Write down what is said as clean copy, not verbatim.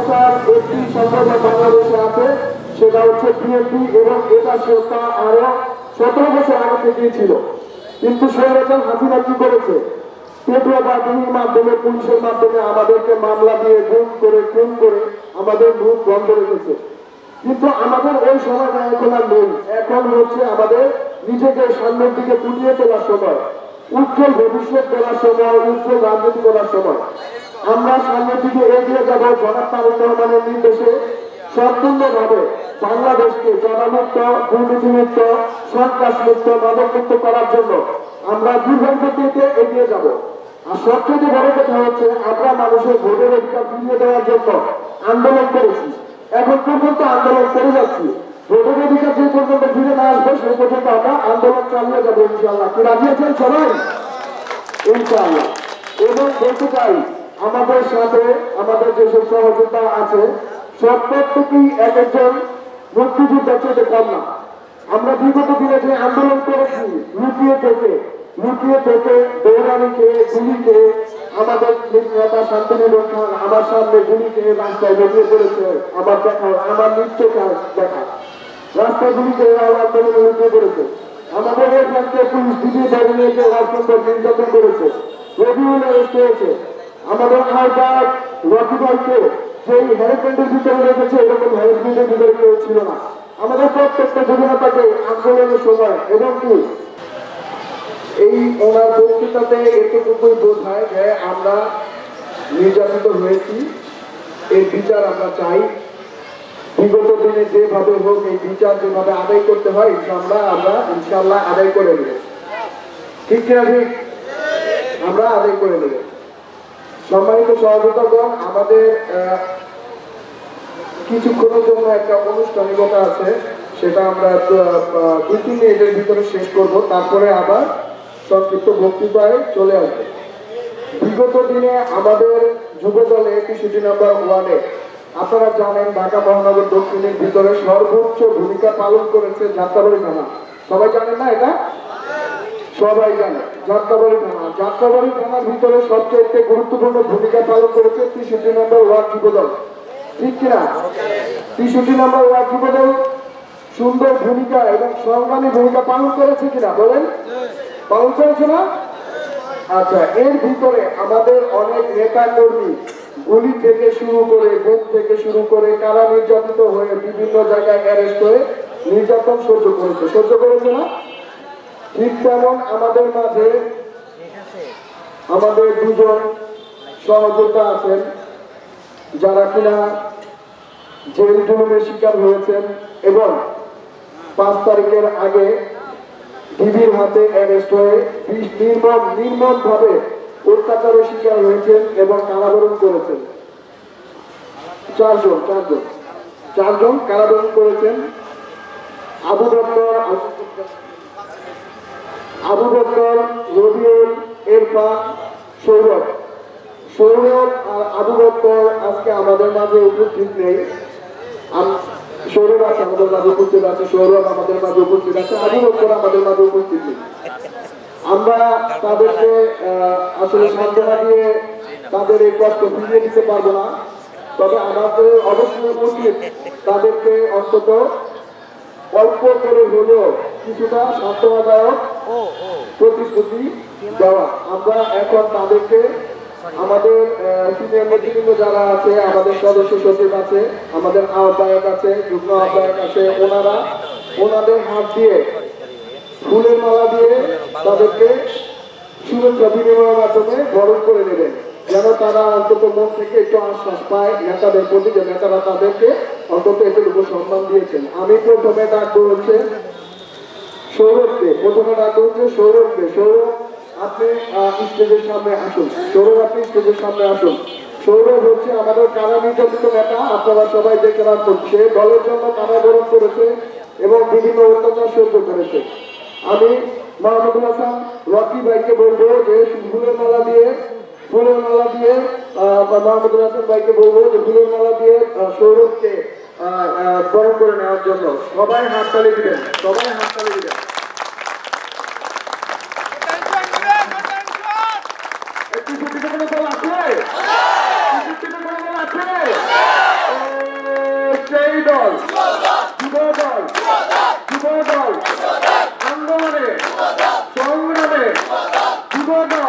সংস্থার একটি সংগঠন বাংলাদেশে আছে, সেটা হচ্ছে বিএনপি, এবং এটা সংস্থা আরো 17 বছর আগে থেকেই ছিল। কিন্তু স্বৈরাচার হাসিনা কি করেছে? পেটুয়াবাদীর মাধ্যমে, পুলিশের মাধ্যমে আমাদেরকে মামলা দিয়ে খুন করে আমাদের মুখ বন্ধ রেখেছে। কিন্তু আমাদের ওই সময়টা এখন আর নেই। এখন হচ্ছে আমাদের নিজেকে সামনের দিকে ফুটিয়ে তোলার সময়, উজ্জ্বল ভবিষ্যৎ করার সময়, উজ্জ্বল রাজনীতি করার সময়। আমরা সামনের দিকে এগিয়ে যাব জনাব তারেক রহমানের নির্দেশে সম্পূর্ণভাবে বাংলাদেশকে জনমুক্ত, দুর্নীতিমুক্ত, সন্ত্রাসমুক্ত, মাদকমুক্ত করার জন্য আমরা দীর্ঘগতিতে এগিয়ে যাব। আর সবচেয়ে বড় কথা হচ্ছে আমরা মানুষের ভোটের অধিকার ফিরিয়ে দেওয়ার জন্য আন্দোলন করেছি, এখন পর্যন্ত আন্দোলন করে যাচ্ছি। ভোটের অধিকার যে পর্যন্ত ফিরে না আসবে সেই পর্যন্ত আমরা আন্দোলন চালিয়ে যাবো ইনশাআল্লাহ। কি রাজি আছেন সবাই? ইনশাআল্লাহ। এবং বলতে চাই, আমাদের সাথে আমাদের যেসব সহযোগিতা আছে সব প্রত্যেকেই এক একজন মুক্তিযোদ্ধার চেয়ে কম না। আমরা বিগত দিনে যে আন্দোলন করেছি লুকিয়ে থেকে দৌড়ানিকে, গুলিকে, আমাদের নেতা শান্তিনিকেতন খান আমার সামনে গুলিকে রাস্তায় বেরিয়ে পড়েছে, আমার দেখা, আমার নিত্য দেখা রাস্তায় গুলিকে আন্দোলনে লুকিয়ে পড়েছে। আমাদের এখানকে পুলিশ দিদি দাঁড়িয়ে রাজপথ নির্যাতন করেছে, রবিউল অ্যারেস্ট হয়েছে। আমাদের আহ্বান রকিবাইকে সেই হ্যারাসমেন্টের ভিতরে রেখেছে, এরকম হ্যারাসমেন্টের ভিতরে কেউ ছিল না। আমাদের প্রত্যেকটা যোজনাটাকে আন্দোলনের সময় এবং কি এই ওনার বক্তৃতাতে এতটুকুই বোঝায় যে আমরা নির্যাতিত হয়েছি, এর বিচার আমরা চাই। বিগত দিনে যেভাবে হোক এই বিচার যেভাবে আদায় করতে হয় আমরা ইনশাআল্লাহ আদায় করে নেব। ঠিক কিনা ঠিক? আমরা আদায় করে নেব। সম্মানিত সহযোগিতাগণ, আমাদের কিছুক্ষণের জন্য একটা আনুষ্ঠানিকতা আছে, সেটা আমরা 2-3 মিনিটের ভিতরে শেষ করব, তারপরে আবার সংক্ষিপ্ত বক্তৃতায় চলে আসবে। বিগত দিনে আমাদের যুবদলে 61 নম্বর ওয়ার্ডে আপনারা জানেন ঢাকা মহানগর দক্ষিণের ভিতরে সর্বোচ্চ ভূমিকা পালন করেছে যাত্রাবাড়ি থানা। সবাই জানেন না এটা? সবাই জানে যাত্রাবাড়ি থানার ভিতরে সবচেয়ে গুরুত্বপূর্ণ ভূমিকা পালন করেছে 63 নম্বর ওয়ার্ড যুবদল। ঠিক কিনা? 63 নম্বর ওয়ার্ড যুবদল সুন্দর ভূমিকা এবং সংগ্রামী ভূমিকা পালন করেছে কিনা বলেন? পালন করেছে না? আচ্ছা, এর ভিতরে আমাদের অনেক নেতা কর্মী গুলি থেকে শুরু করে, বুক থেকে শুরু করে কারা নির্যাতিত হয়ে বিভিন্ন জায়গায় অ্যারেস্ট হয়ে নির্যাতন সহ্য করেছে না? ঠিক তেমন আমাদের মাঝে আমাদের দুজন সহযোদ্ধা আছেন যারা কিনা জেল জুলুমের শিকার হয়েছেন এবং 5 তারিখের আগে ডিবির হাতে অ্যারেস্ট হয়ে নির্মম ভাবে অত্যাচারের শিকার হয়েছেন এবং কারাবরণ করেছেন। 4 জন কারাবরণ করেছেন। আবু বকর, রবিউল, ইরফান, সৌরভ আর আবু বকর আজকে আমাদের মাঝে উপস্থিত নেই। সৌরভ আছে আমাদের মাঝে উপস্থিত আছে, আবু বকর আমাদের মাঝে উপস্থিত নেই। আমরা তাদেরকে আসলে সান্ত্বনা দিয়ে তাদের এই কষ্ট ফিরিয়ে দিতে পারবো না, তবে আমাদের অবশ্যই উচিত তাদেরকে অন্তত অল্প করে হলেও কিছুটা সান্ত্বনাদায়ক প্রতিশ্রুতি দেওয়া। আমরা এখন তাদেরকে আমাদের সিনিয়র নেতৃবৃন্দ যারা আছে, আমাদের সদস্য সচিব আছে, আমাদের আহ্বায়ক আছে, যুগ্ম আহ্বায়ক আছে, ওনাদের হাত দিয়ে ফুলের মালা দিয়ে তাদেরকে শুভেচ্ছা বিনিময়ের মাধ্যমে বরণ করে নেবেন, যেন তারা অন্তত মন থেকে একটু আশ্বাস পায় নেতাদের প্রতি, যে নেতারা তাদেরকে অন্তত এতটুকু সম্মান দিয়েছেন। আমি প্রথমে ডাকবো হচ্ছে সৌরভকে। সৌরভ আপনি স্টেজের সামনে আসুন। সৌরভ হচ্ছে আমাদের কারা নির্যাতিত নেতা, আপনারা সবাই দেখে রাখুন। সে দলের জন্য কারাবরণ করেছে এবং বিভিন্ন অত্যাচার সহ্য করেছে। আমি মাহমুদুল হাসান রকি ভাইকে বলবো যে ফুলের মালা দিয়ে মাহমুদুল হাসান ভাইকে বলবো যে ফুলের মালা দিয়ে সৌরভকে বরণ করে নেওয়ার জন্য সবাই হাততালি দিবেন। একটু ছুটিতে কোনো দল আছে? দল যুব দল যুব দল আন্দোলনে সংগ্রামে যুব দল